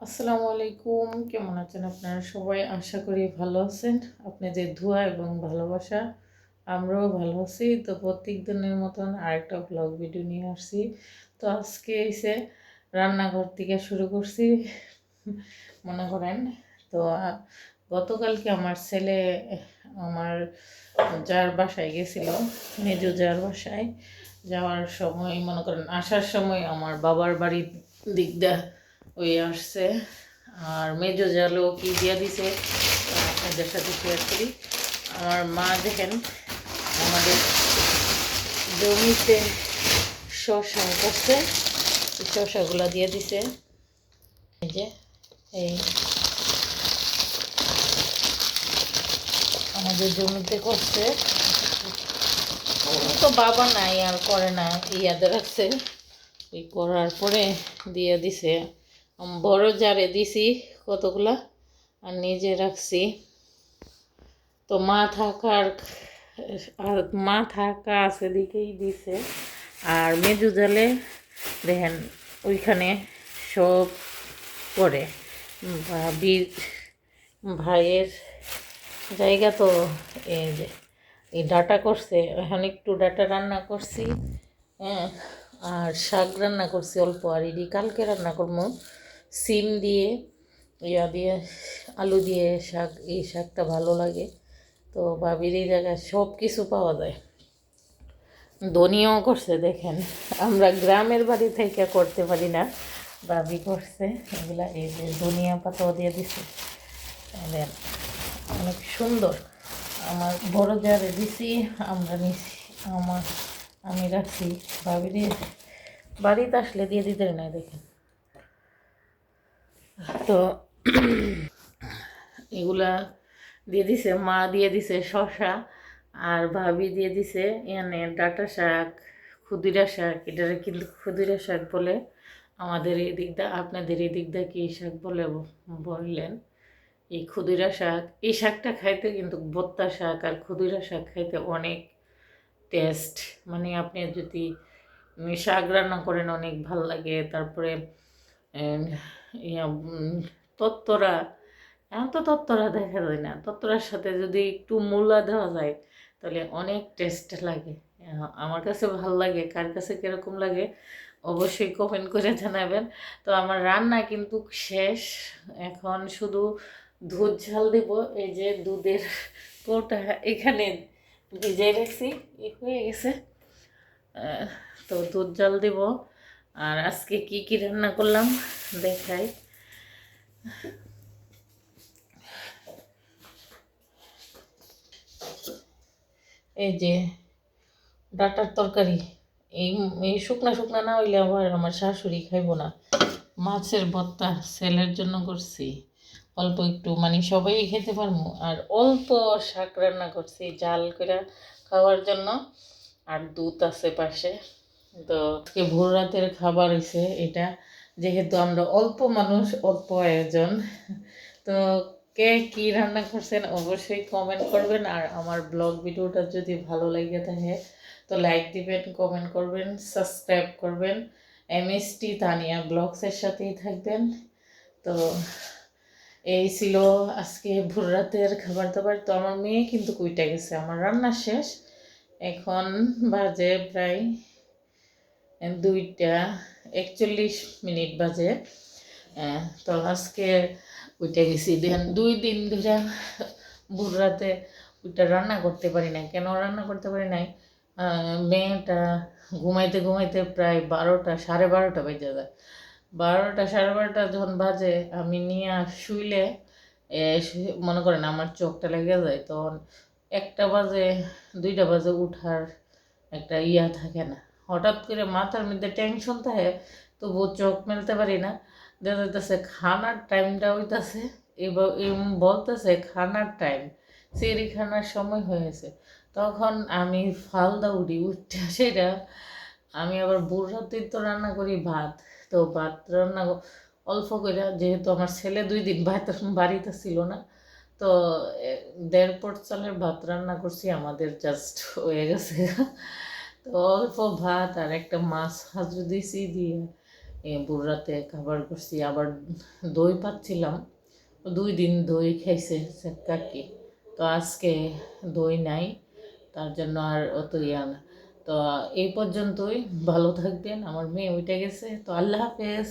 আসসালামু আলাইকুম, কেমন আছেন আপনারা সবাই? আশা করি ভালো আছেন। আপনাদের দোয়া এবং ভালোবাসা আমরাও ভালো আছি। তো প্রত্যেক দিনের মতন আরেকটা ব্লগ ভিডিও নিয়ে আসছি। তো আজকে এসে রান্নাঘর থেকে শুরু করছি মনে করেন। তো গতকালকে আমার ছেলে আমার যার বাসায় গেছিল, মেজো যার বাসায় যাওয়ার সময় মনে করেন আসার সময় আমার বাবার বাড়ির দিক দিয়ে ওই আসছে। আর মেজো জালও কি দিয়ে দিছে আপনাদের সাথে শেয়ার করি। আমার মা দেখেন আমাদের জমিতে শসা করছে, এই শসাগুলো দিয়ে দিছে। এই যে এই আমাদের জমিতে করছে, তো বাবা নাই আর করে না, ইয়াদের রাখছে। এই করার পরে দিয়ে দিছে, বড় জারে দিছি কতগুলা আর নিজে রাখছি। তো মা থাকা আছে দিকেই দিছে। আর মেজু জালে দেখেন ওইখানে সব করে ভাইয়ের জায়গা। তো এই যে এই ডাটা করছে, এখন একটু ডাটা রান্না করছি, হ্যাঁ। আর শাক রান্না করছি অল্প, আর এটি কালকে রান্না করবো সিম দিয়ে, ইয়া দিয়ে, আলু দিয়ে শাক। এই শাকটা ভালো লাগে। তো ভাবির এই জায়গায় সব কিছু পাওয়া যায়। ধনিয়াও করছে দেখেন, আমরা গ্রামের বাড়ি থেকে করতে পারি না, ভাবি করছে এগুলা। এই যে ধনিয়া পাতাও দিয়ে দিছে, অনেক সুন্দর। আমার বড় জারে দিছি, আমরা নিছি, আমি রাখছি। ভাবি দিয়ে বাড়িতে আসলে দিয়ে দিতে নাই দেখেন। তো এগুলা দিয়ে দিছে, মা দিয়ে দিছে শসা, আর ভাবি দিয়ে দিছে এনে ডাঁটা শাক, ক্ষুদিরা শাক। এটারে কিন্তু ক্ষুদিরা শাক বলে আমাদের এই দিকটা, আপনাদের এই দিকটা কি শাক বলে বললেন? এই ক্ষুদিরা শাক, এই শাকটা খাইতে কিন্তু ভর্তা শাক আর ক্ষুদিরা শাক খাইতে অনেক টেস্ট। মানে আপনি যদি শাক রান্না করেন অনেক ভাল লাগে। তারপরে তত্তরা, এখন তো তত্তরা দেখা যায় না, তত্তরার সাথে যদি একটু মূলা দেওয়া যায় তাহলে অনেক টেস্ট লাগে। আমার কাছে ভাল লাগে, কার কাছে কীরকম লাগে অবশ্যই কমেন্ট করে জানাবেন। তো আমার রান্না কিন্তু শেষ, এখন শুধু দুধ ঝাল দেব। এই যে দুধের কৌটা এখানে ভিজাই রাখছি, হয়ে গেছে। তো দুধ জাল দেব। আর আজকে কি কি রান্না করলাম দেখাই। এই যে ডাটার তরকারি, এই এই শুকনা শুকনা না হইলে আবার আমার শাশুড়ি খাইব না। মাছের ভর্তা ছেলের জন্য করছি অল্প একটু, মানে সবাই খেতে পারবো। আর অল্প শাক রান্না করছি জাল করে খাওয়ার জন্য, আর দুধ আছে পাশে। তো আজকে ভোর রাতের খাবার হয়েছে এটা, যেহেতু আমরা অল্প মানুষ, অল্প আয়োজন। তো কে কী রান্না করছেন অবশ্যই কমেন্ট করবেন। আর আমার ব্লগ ভিডিওটা যদি ভালো লাগে থাকে তো লাইক দিবেন, কমেন্ট করবেন, সাবস্ক্রাইব করবেন। MST তানিয়া ব্লগসের সাথেই থাকবেন। তো এই ছিল আজকে ভোর রাতের খাবার দাবার। তো আমার মেয়ে কিন্তু কইটা গেছে, আমার রান্না শেষ, এখন বাজে প্রায় 2টা 41 বাজে। তো আজকে ওইটা গেছি, দেখেন 2 দিন ধরে ভোর রাতে ওইটা রান্না করতে পারি না। কেন রান্না করতে পারি নাই? মেয়েটা ঘুমাইতে ঘুমাইতে প্রায় 12টা 12:30 বেজে যায়। 12টা 12:30 যখন বাজে আমি নিয়ে শুইলে মনে করেন আমার চোখটা লেগে যায়। তখন 1টা বাজে 2টা বাজে উঠার একটা ইয়া থাকে না, হঠাৎ করে মাথার মধ্যে টেনশন থাকে, তবুও চোখ মেলতে পারি না। দেখা যাইতেছে খানার টাইমটা হইতাছে, এবার বলতেছে খানার টাইম, সেরি খানার সময় হয়েছে। তখন আমি ফালদা উঠে সেটা আমি আবার ভোর রাতেই তো রান্না করি ভাত। তো ভাত রান্না অল্প করে, যেহেতু আমার ছেলে 2 দিন বাড়িতে ছিল না, তো 1.5 পট চালের ভাত রান্না করছি, আমাদের জাস্ট হয়ে গেছে। তো অল্প ভাত আর একটা মাছ ভাজু দিছি দিয়ে ভোর রাতে খাবার করছি, আবার দই পাচ্ছিলাম, 2 দিন দই খাইছে কাকি। তো আজকে দই নাই, তার জন্য আর অত ইয়া না। তো এই পর্যন্তই, ভালো থাকবেন। আমার মেয়ে উঠে গেছে, তো আল্লাহ হাফেজ।